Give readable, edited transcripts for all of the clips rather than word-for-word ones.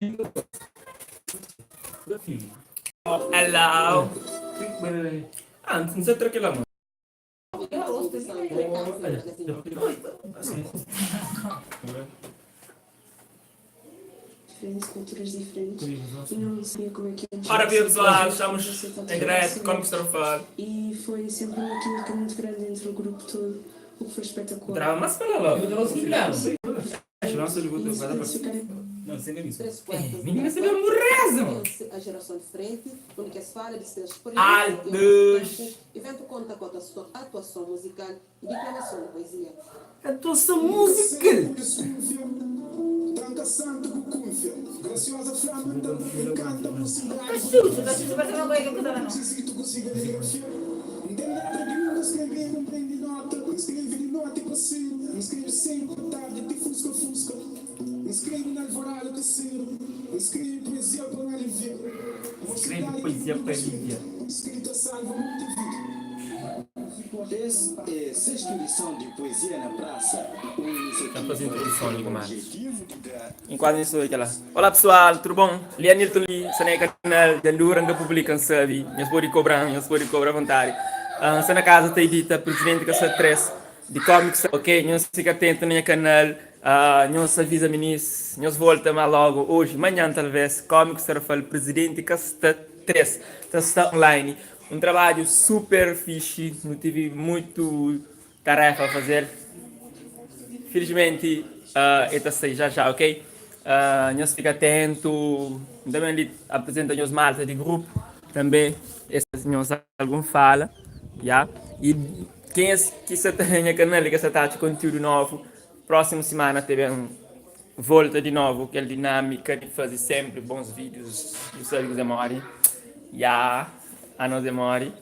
Hello. Não sei trocar lá, mano. Diferentes culturas diferentes e não sabia como é que ia. Ora bem, pessoal, estamos em direto, como que estão a falar? E foi sempre uma química muito grande entre o grupo todo, o que foi espetacular. Drama, mas para lá, Eu não sei nada. Nossa, eu vou ter Não, sem camisa. menina, você deu um morreza, A geração de frente, onde que se fala de ser Aldos. evento conta com a sua atuação musical e declamação de poesia. Atuação musical. Tranca santo bucunfia, graciosa flama também canta mocidade. Asciutto, vai ser uma coisa que eu não. Necessito consiga grafia. Não tem nada de nunca escrever, não prende nota. Escreve de nota e passeio. Escreve sempre tarde, de fusca. Escreve na alvorada de cero. Escreve poesia para aliviar. Escreve poesia para aliviar. Escrita salva muita vida. Essa é a sexta edição de Poesia na Praça, uma iniciativa fazer introdução ali, com o mano. objetivo de dar Enquanto isso aqui lá. Olá pessoal, tudo bom? Lianil Tuli, Saneca Canal, Danduranga Publican Servi, Nós pode cobrar à vontade. Se na casa tem dita, presidente que essa 3 de comics, ok? Nós fica atento no meu canal, nós avisa ministro, nós volta mais logo hoje, amanhã talvez, comics será o presidente que essa 3, está online. Um trabalho super fixe, não tive muito tarefa a fazer. Felizmente, está sei já, ok? Nós fica atento, também ele apresenta os malta de grupo, também, essas nós algum fala, já? E quem é que está no canal, que está de conteúdo novo, próxima semana teve volta de novo, aquela dinâmica de fazer sempre bons vídeos, do Sérgio Zemori, já? A não demore.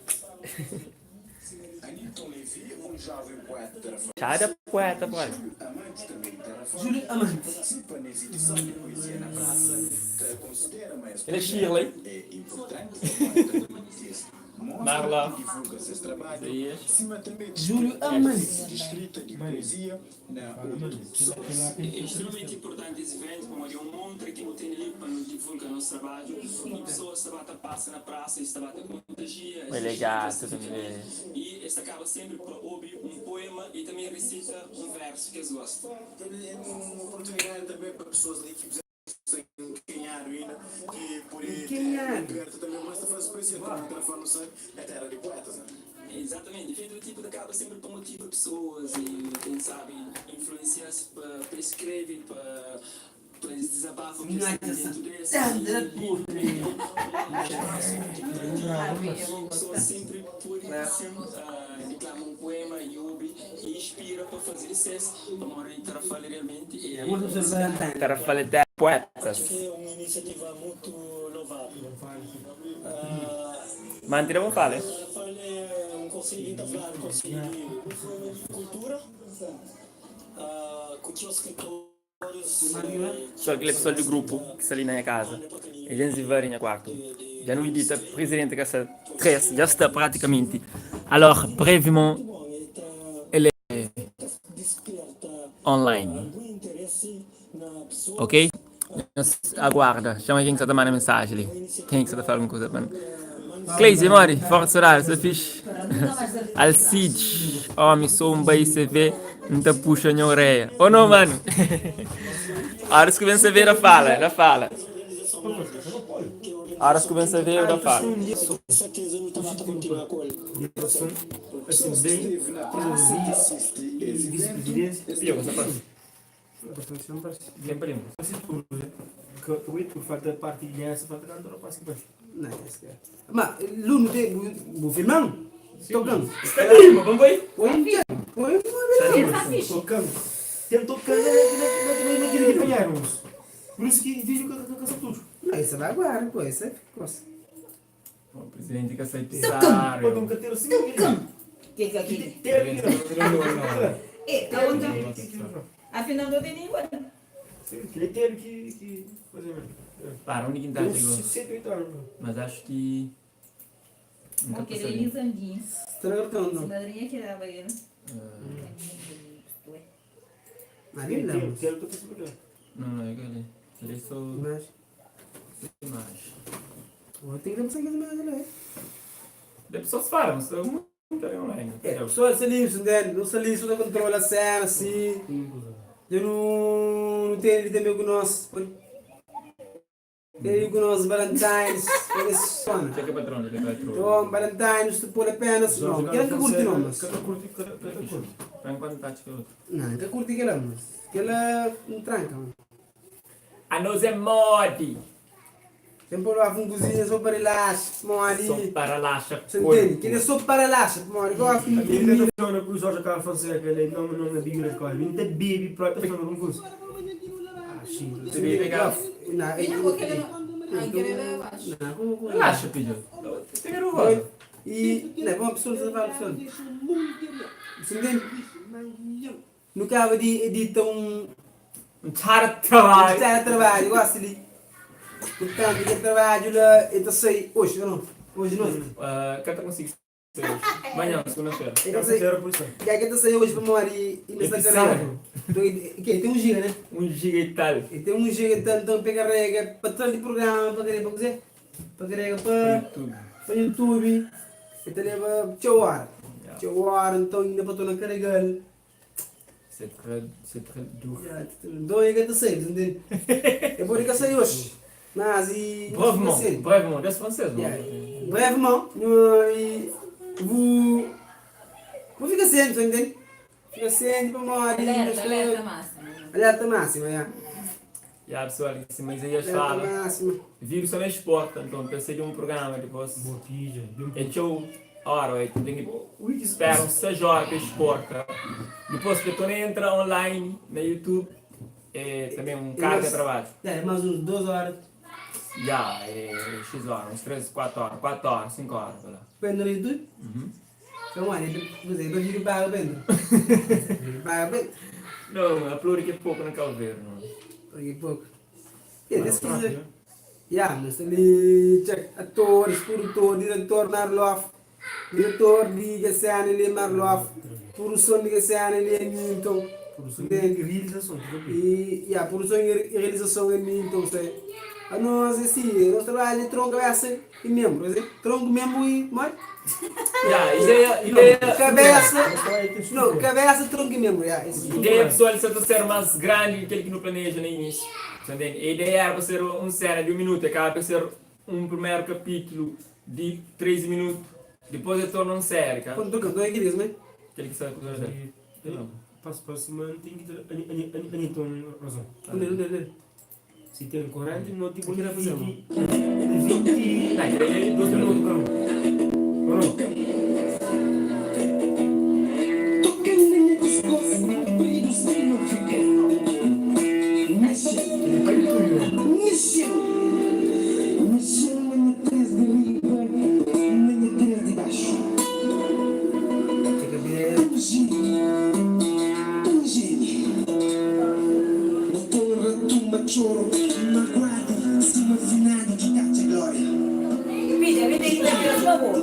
Aníton Levi, um jovem poeta Chá da poeta, pode. amante também da Júlio Amante. participa nessa edição de Poesia na Praça. Considera mais Ele é Shirley. é importante Marla. mostra e divulga seus trabalhos. Dias. Acima também Júlio Amante. de escrita de poesia na É extremamente importante esse evento, porque é um monte que não tem ali para divulgar nosso trabalho. E pessoas que passam na praça, estão contagia. Foi legal, tudo bem. E esta acaba sempre para ouvir um poema e também recita um verso que eles gostam. É uma oportunidade também para pessoas ali que fizeram sem ganhar ainda e por ter aberto também basta fazer poesia, porque o telefone não sabe, é terra de poetas, né? Exatamente, feito tipo de acaba sempre para motivar pessoas e quem sabe influenciar-se para escrever, para desabafo que eles têm dentro deles. Pessoas sempre por declamam um poema e ouve e inspira para fazer isso, para morar em Tarrafale realmente. Tarrafale até poetas. Acho que é uma iniciativa muito louvável. Mantira vou falar. Tarrafale é um conselho de conselho de cultura, com os escritores. Só aquele pessoal do grupo que está ali na minha casa. E gente se vê no quarto. Já não edita presidente que essa 3, já está praticamente. Alors, brevemente, ele é online. Ok? Aguarda. Chama quem que está mandando mensagem ali. Quem que está falando coisa para Cleise, Mori, força horário, você fiz. Alcide, homem, sou um bem CV, não te puxa a orelha. Ou não, mano? Horas que vem você ver, ela fala. Horas que vem você ver, ela fala. Assim, bem, vice-presidência. E eu, você faz? Bastante não parece. Quem primo? Assim, que o Ito falta parte de essa, falta canto, não passa que passa. Não, é isso. Mas, Luno tem o filmão? Tocando. Está primo, vamos aí? Põe, tocando. Tem tocando, não queria apanhar, moço. Por isso que vejo que eu caso tudo. Não, isso vai agora, pô, isso é coisa. O presidente que aceita Pode um carteiro assim, Que é aquele? tem aqui, Afinal, não tem nenhuma. ele tem que fazer mesmo. Para, onde quem tá chegou? 108 anos. Mas acho que... Nunca Aquele passei. lisanguinho. Estragou tanto, não. Madrinha que dava ele. Mas ele não. Quero que eu faça melhor. Não, é aquele. Ele só... Mas, Imagem. Tem que dar pra seguir mais, né? As pessoas falam, mas eu muito online. É, pessoal, se liga, entende? Não se liga, só controla a cena, assim. Eu não tenho ele também com nós. Tem com nós Valentine's, eles são. Checa a patrona, checa a patrona. Então, Valentine's, tu pôr apenas. Não, quero que curte não, mas. Cada curte, cada curte. Põe quanto tá de outro. Não, que curte aquela, mas. Aquela não tranca, mano. A nós é modi. Sempre lá com cozinha só para relaxar, mori. Só para relaxar. Você entende? Que ele é só para relaxar, mori. Gosto de Ele dormir. funciona com o Jorge Carlos Fonseca, ele não é bíblia de coisa. Ele tem bíblia para a pessoa não curso. Ah, sim. Você vê pegar. Não, Ele não quer levar abaixo. não, como. Relaxa, filho. Tem que ir. E, não, vamos pessoa, você fala, pessoa. Você entende? No caso de editar um Cara de trabalho. trabalho, gosto de. Portanto, que trabalho lá, eu sei, hoje não. Hoje não. Canta consigo ser hoje. Amanhã, segunda-feira. Eu sei. Era por isso. E aqui eu sei hoje para morar e nessa carreira. Tem um giga, né? 1 giga e tal. E tem um giga, então pega rega para trás de programa, para querer, para dizer, para querer, para YouTube. Então leva 2 horas. 2 horas, então ainda para estar na carregar. C'est très dur. Então é que eu sei, entende? Eu vou ligar sair hoje. Mas e. Brevement, desse francês, não? Brevemente, vou ficar sempre, entende? Fica sempre para morar. Alerta máxima. Alerta máxima, é. Já, pessoal, mas aí eles Alerta falam. máxima. Vírus também exporta, então pensei de um programa depois. Botija. É show. Ora, tem que esperar 6 horas para exporta. Depois que tu entra online no YouTube, é também um carga de trabalho. É, mais uns 2 horas. Já, é X horas, uns 3, 4 horas, 4 horas, 5 horas. Lá. Pendo no YouTube? Então, olha, você não digo para vendo. Para vendo. Não, a pluri que é pouco naquele ver, não. Porque pouco. E desse que já, mas ali, atores, produtor, diretor, Marlof. Diretor de Gassiane, ele é Marlof. Produção de Gassiane, ele é Newton. Produção e realização. E a produção e realização é Newton, sei. A nós, assim, nós trabalhamos tronco, cabeça e membro, tronco, membro e mais. Já, ideia. Cabeça, não, cabeça, tronco e membro, já. Ideia pessoal de ser mais grande do que ele que não planeja no início. Entende? A ideia era para ser uma cena de 1 minuto, acaba para ser um primeiro capítulo de 13 minutos, depois ele torna uma série, cara. Quando tu cantou, é que diz, né? Aquele que sabe fazer dele. Passo, mas tem que ter Aniton razão. Onde? Se tem 40, não tem O que vai fazer, 20. Não, ele é 12 minutos. Choro, ma guarda, siamo finati di caccia gloria. Vedi che la sua voce.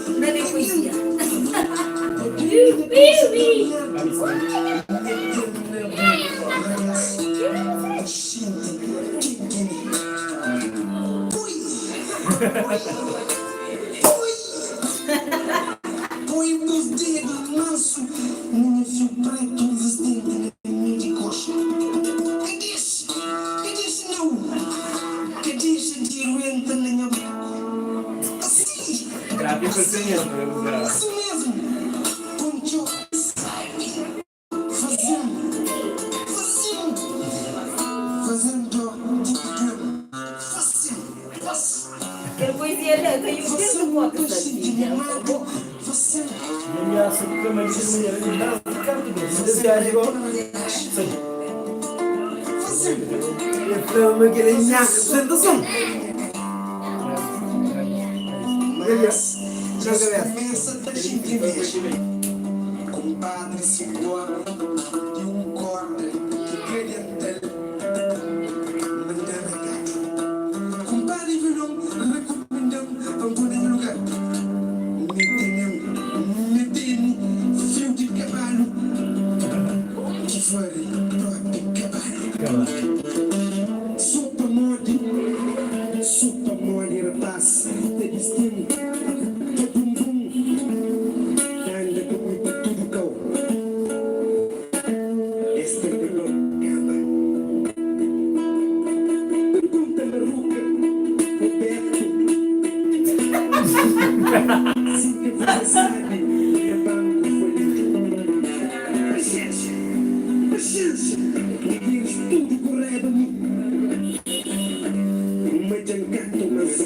Non è poesia. Põe os dedos manso no fio preto vestido de coxa. Gráfico assim mesmo, Assim mesmo. Poncho, fazendo, Che poesia è che io sento molto questa figlia. E a segunda mais de mulher de canto, mas viagem Então, aquele nhaco, apresentação. Promessa da gente ver. Compadre Ciguara e corte clientela. Compadre Vilão, recomendando Antônio no lugar. Metendo fio de cavalo. Que foi próprio cavalo. Sopa morde, que você sabe, é banco político. Paciência, diz tudo correto. Mas eu canto, mas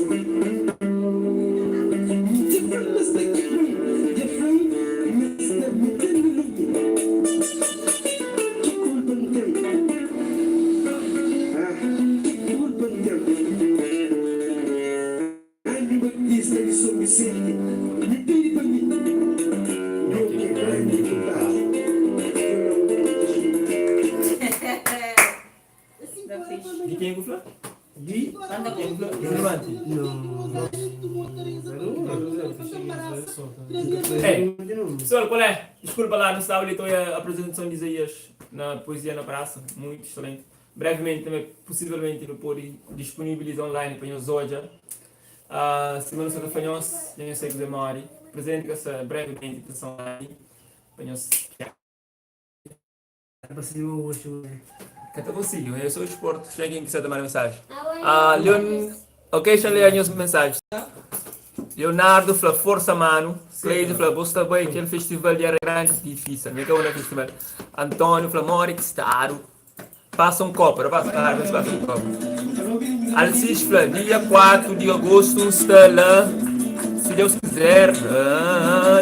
different mistake, different mistake. Que culpa não tem? Que culpa não tem? Ai, me batista de São Vicente, me pedi para mim. Eu que grande vontade. De quem é o Flá? De? Manda Quem é o Flá? Pessoal, qual é? Desculpa lá, não estava ali, estou a apresentação de Isaías na Poesia na Praça, muito excelente. Brevemente, também, possivelmente, não pode disponibilizar online para nós hoje. Semana Santa Fanhos, já não sei o que demore. Presente com essa brevemente atenção online para nós. É possível hoje, né? Que tá possível, eu sou o esporte, se alguém quiser tomar mensagem. Leon, ok, deixa eu ler as mensagens. Leonardo fala, força mano. Cleide fala, gosta bem, aquele festival de grande difícil, me acabou no festival. Antônio fala, mori que estado. Passa um copo, passa um copo. Alcis fala, dia 4 de agosto, está lá. Se Deus quiser.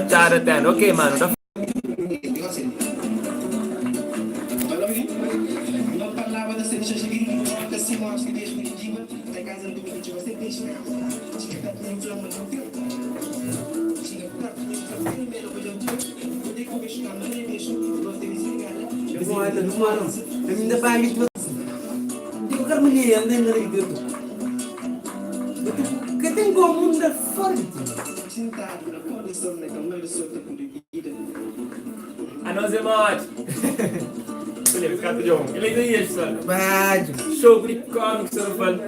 Tchau, ok, mano. Não parlava da ser chachiri, da Simões que desde Curitiba, da casa do Curitiba, você deixa, né? Tinha que estar com um flama no teu. Tinha que estar com um flama no meu, eu tenho que deixar no meu, eu tenho que desligar. Não é, não. Ainda vai me digo que harmonia, anda ainda aí dentro. Que tem como mundo forte. Sentado na condição da câmara solta por vida. A nós é morte. Olha, fica tudo bom. Ele ainda ia, pessoal. Vai. Show de cómics, eu falo.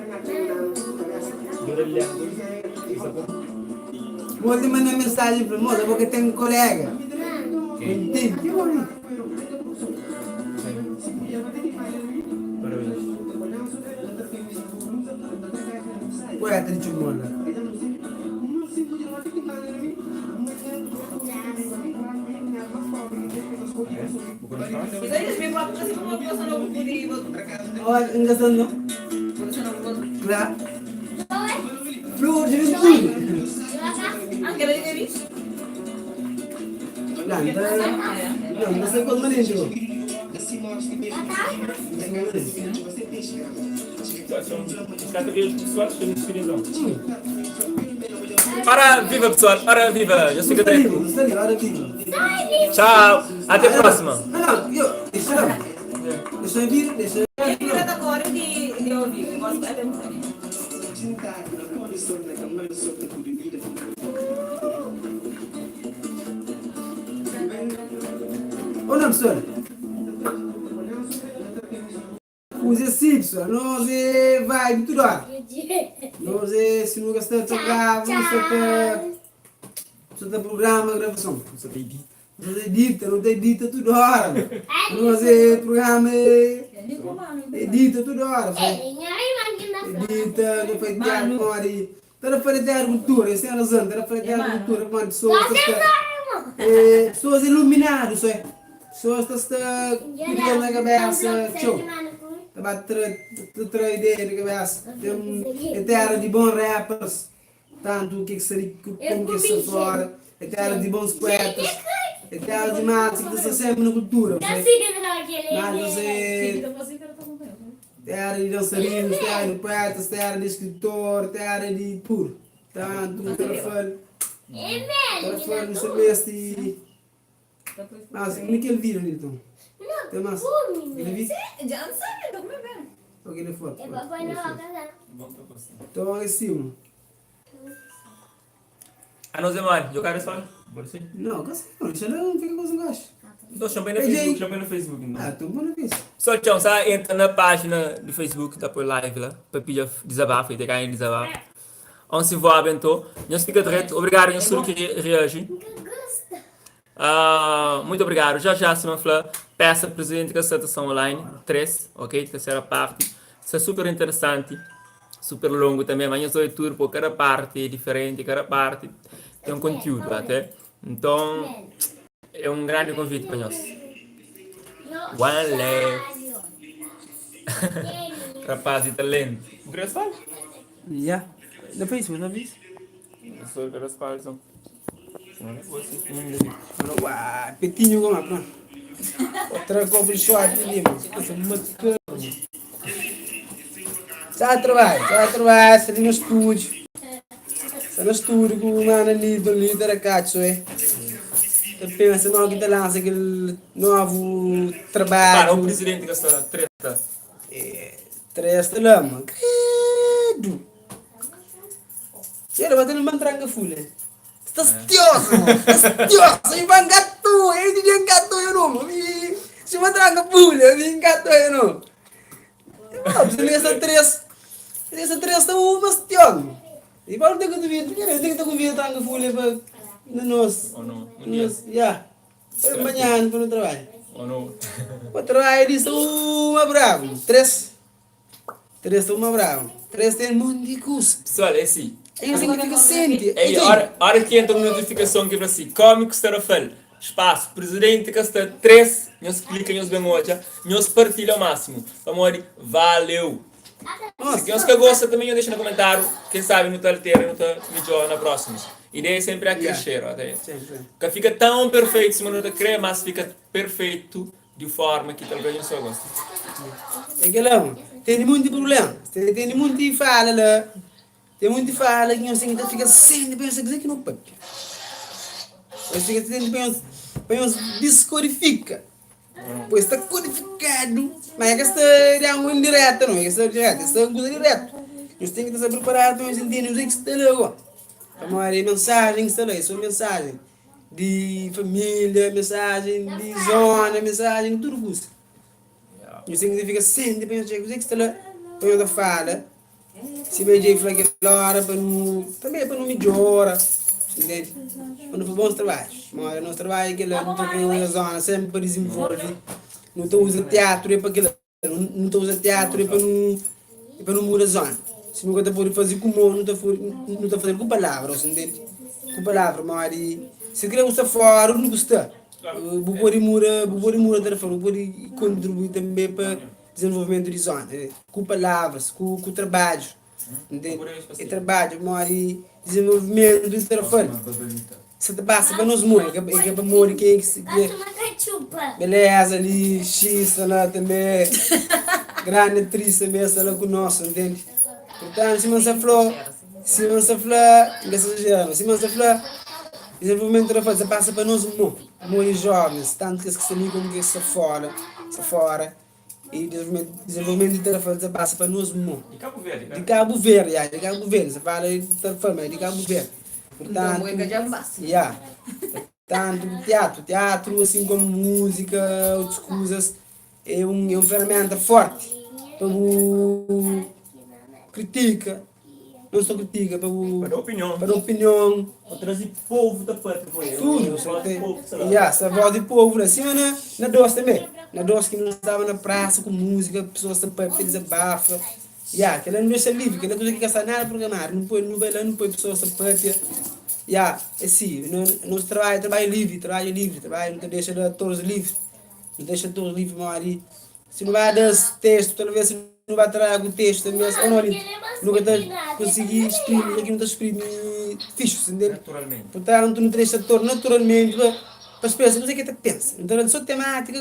Vou te mandar mensagem para moça, porque tem um colega. Tem, que bom. Ué, tem de bola. Isaías, me fala que você não gosta no livro. Olha, engraçado. Você não gosta? Claro. Flor de tudo. Ah, quer ver isso? Não sei qual manejo. Ora viva, pessoal. Ora viva. Eu sou o Cadreco. Tchau. Até a próxima. Não, deixa eu vir, deixa eu É agora de ouvir. Posso até mostrar. Sentado na condição da câmara solta por vida. Ô não, pessoal. Use assim, pessoal. Nós vai de tudo. Nós se não gastar de grava, só tá programa, gravação. Nós edita, não tem edita toda hora. Nós programa, edita toda hora. Edita, não faz teatro, pode. Tá fazendo teatro cultura, esse é a razão. Tá fazendo teatro cultura, pode pessoas iluminadas, só é. Pessoas estão cuidando na cabeça, show. Tá batendo ideia na cabeça. Tem terra de bons rappers, tanto o que seria como que se fora. É terra de bons poetas. É terra de matos que está sempre na cultura. Mas você. Terra de dançarinos, terra de poetas, terra de escritor, terra de puro. Tanto o telefone. Telefone, você vê este. Mas como é que ele vira, então? Tem mais? Ele vira? Já não sabe, não me vê. Ok, ele foto. Então, aqui em cima. A nós é mais. Eu quero só. Pode ser? Não, isso não fica com os gajos. Então, chamei no Facebook, chamei no Facebook. Então. Ah, tô bom na vez. Só tchau, só entra na página do Facebook, da por live lá, para pedir desabafo, e ter ganho desabafo. On se voit bientôt. Nós fica direto. Obrigado, nós tudo que reage. Muito obrigado. Já, se não falar, peça presente com a sessão online, 3, ok? Terceira parte. Isso é super interessante, super longo também. Amanhã sou turbo, cada parte é diferente, cada parte tem um conteúdo até. Então, é um grande convite para nós. One Love. Rapaz e talento. O que faz? Yeah. Depois, mas não fiz. Eu sou o que faz. Uau, pequinho como pronto. Outra coisa shot ali, mas coisa muito caro. Já trabalha, está ali no estúdio. Está no estúdio com o mano ali, do líder a cacho, é. Eu penso, não, que lança aquele novo Cara, trabalho. o presidente que está treta. Três de lama. Credo. Ele vai ter uma tranca folha. Está setioso, está setioso. E vai gato, ele diz gato, eu não. Se uma tranca folha, vem gato, eu não. Essa três está uma setioso. E vai ter que te ver, tem que estar com a tranca folha para no nosso. Ou não? Já. Amanhã para o trabalho. Ou não? O trabalho disso uma bravo. Três está uma bravo. Três tem muito de curso. Pessoal, é assim. Aí você fica sente. Ei, hora que entra uma notificação que diz assim, cómico Starafel, espaço, presidente que está 3, nós clica, nós vemos hoje, nós partilha ao máximo. Vamos, valeu. Se quem que gosta também, deixa no comentário, quem sabe não está altera, não está melhor na próxima. Ideia é sempre a crescer, até. Que fica tão perfeito, se não está creme, mas fica perfeito de forma que talvez não só goste. É que não, tem muito problema, tem muito fala lá. Tem muito fala que você fica sem pensa que não pode. Você fica sem pensa descodifica. Pois está codificado, mas é que está um indireto, não é? Está direto, está um coisa direto. Nós temos que estar preparados para entender o que está lá. Vamos lá, mensagem que está lá, são mensagem de família, mensagem de zona, mensagem de tudo isso. Nós temos que ficar sem pensa o que está lá, para onde fala. Se beijei foi aquela hora para não, também para não melhorar, entende? Quando for bons trabalhos, mas nosso trabalho é que não está com a zona sempre para desenvolver, não estou usando teatro é para aquilo, não estou usando teatro é para não mudar a zona. Se nunca está por fazer com o não está fazendo com palavras, entende? Com palavras, mas se quer usar fora, não gosta. Vou pôr mura da forma, vou contribuir também para desenvolvimento de zona, com palavras, com trabalho, entende? E trabalho, mori desenvolvimento do telefone. Se te passa para nós morrer, que para morrer quem que se quer. Beleza ali, X lá também, grande atriz também lá conosco, entende? Portanto, se você falou, desenvolvimento do telefone, se passa para nós morrer jovens, tanto que se ligam como que se fora. E desenvolvimento de telefone se passa para nós mundo. De Cabo Verde, né? De Cabo Verde, você fala de telefone, de Cabo Verde. Portanto, portanto, teatro, assim como música, outras coisas, é uma ferramenta forte para o critica, não só critica, para a opinião. Para trazer povo da pátria. Tudo, essa voz de povo, assim, na doce também. Na doce que nós estávamos na praça com música, pessoas também desabafa. Aquela não deixa livre, aquela coisa que está nada programar, não põe pessoas também. É assim, nosso trabalho livre, não deixa todos livres, mas se não vai dar texto, talvez não vai trazer o texto também, ou não, nunca está conseguir exprimir, aqui não está exprimir fixe, entende? Naturalmente. Portanto, não deixa todo naturalmente para as pessoas, não sei o que você pensa. Então, só temática,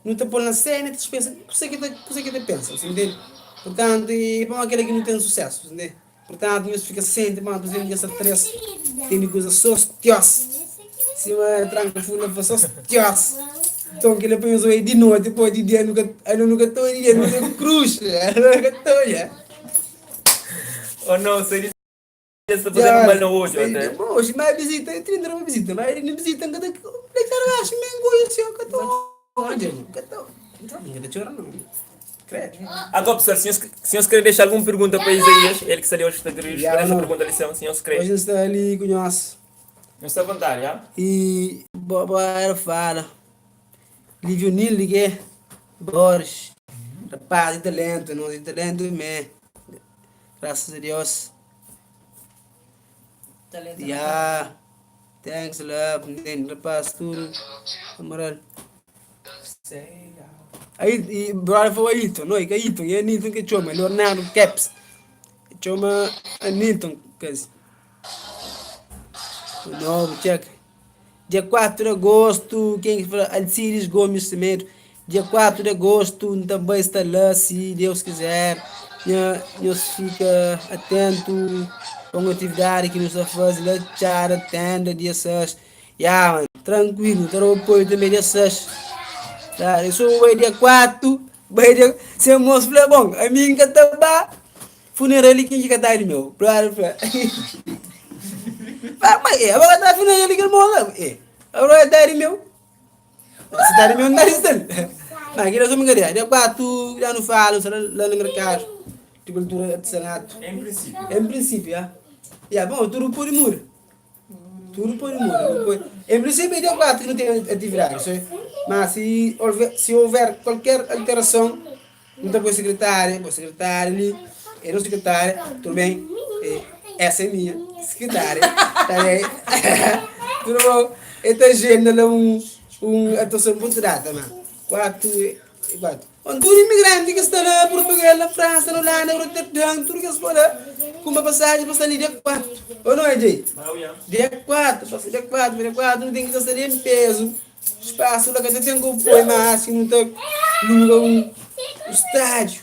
não está pondo na cena, você pensa, não sei o que você pensa, entende? Portanto, é para aquele que não tem sucesso, entende? Portanto, nós fica sempre, mas por exemplo, essa três tem coisa só tios. Se uma tranca funda só tios. Então, que ele pensou aí de noite, depois de dia, eu nunca estou aí, eu nunca cruz, eu nunca estou aí. Ou não, seria essa fazendo mal no hoje, até. Hoje, mas visita, eu tenho uma visita, mas não visita, não tem que acho mesmo, assim, que estou. Não chora não. Agora, pessoal, senhores querem deixar alguma pergunta para Isaías, ele que está ali hoje, deixa essa pergunta ali, senhores querem. Hoje está ali com nós. Não está à vontade, já? E, ela fala. Livio Nilo, que é Boris, rapaz de talento, não de talento, mas graças a Deus. Talento. Yeah. Thanks, love. Then rapaz, tudo. Moral. Aí, brother foi Ayrton, não, que Ayrton, é Nilton que chama, Leonardo Caps. Chama Nilton, quase. Não, check. Dia 4 de agosto, quem fala? Alcides Gomes Cimento. Dia 4 de agosto, também está lá, se Deus quiser. Nós fica atento com a atividade que nos faz lá, tchara, tenda, dia 6. Yeah, mano, tranquilo, tá no apoio também dia 6. Tá, eu sou o dia 4, vai dia, se moço falou, bom, a minha que tá bá, funeral ali, quem que tá de meu, brother, mas agora tá funeral ali que ele morre, agora tá de meu, se tá de meu, não tá de meu, mas aqui nós somos galera, dia 4, já não falo, lá no mercado, de cultura artesanato, em princípio, bom, tudo por muro. Tudo pode mudar. Em princípio, dia 4 não tem atividade. Mas se houver qualquer alteração, não tem para o secretário ali, é o secretário, tudo bem? Essa é minha secretária. Tá bem? Tudo bom? Esta gente é atuação muito data, mano. 4. Tudo imigrante que está na Portugal, na França, na Holanda, na Roterdão, tudo que está com uma passagem para sair dia 4. Ou não é, Jay? Dia 4, passa dia 4, não tem que estar em peso. Espaço lá que tem que pôr mais, não está no estádio.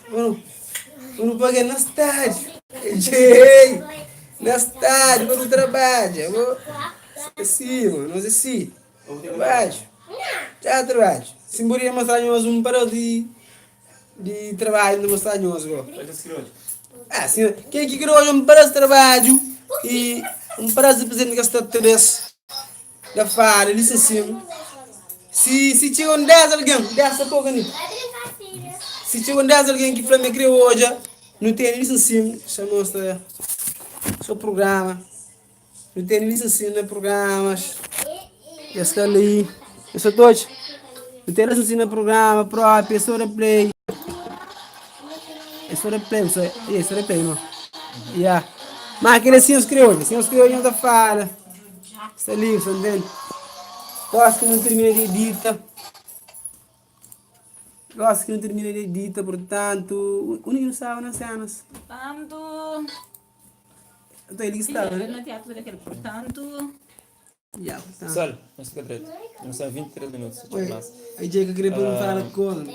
Eu não paguei no estádio. Jay, no estádio, para o trabalho. Assim, mano, não é assim. Trabalho. Já trabalho. Se morir mostrar um parou de trabalho, não mostrar nós. Sim, quem que criou um parou de trabalho e um parou de presidente que está três da fala, licenciado. Se chegou um 10 alguém, 10 a pouco nisso. Se chegou um 10 alguém que Flamengo criou hoje, não tem licenciado, chamamos seu programa. Não tem licenciado nos programas. Já está ali. Eu sou todos. Não tem licenciado no programa próprio, é só replay. É só replay, não? Yeah. Mas aquele assim os crioulos ainda fala. Está ali, está dentro. Gosto que não termina de edita. Portanto, o não sabe nas cenas. Portanto, Então ele está, né? no teatro daquele, portanto. Yeah, portanto. Sol, nós ficamos direito. Não são 23 minutos. Aí já que queria perguntar a cola.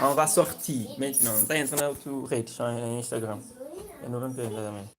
On va sortir maintenant. Tá entrando no rede, só em Instagram. Eu não entendo também.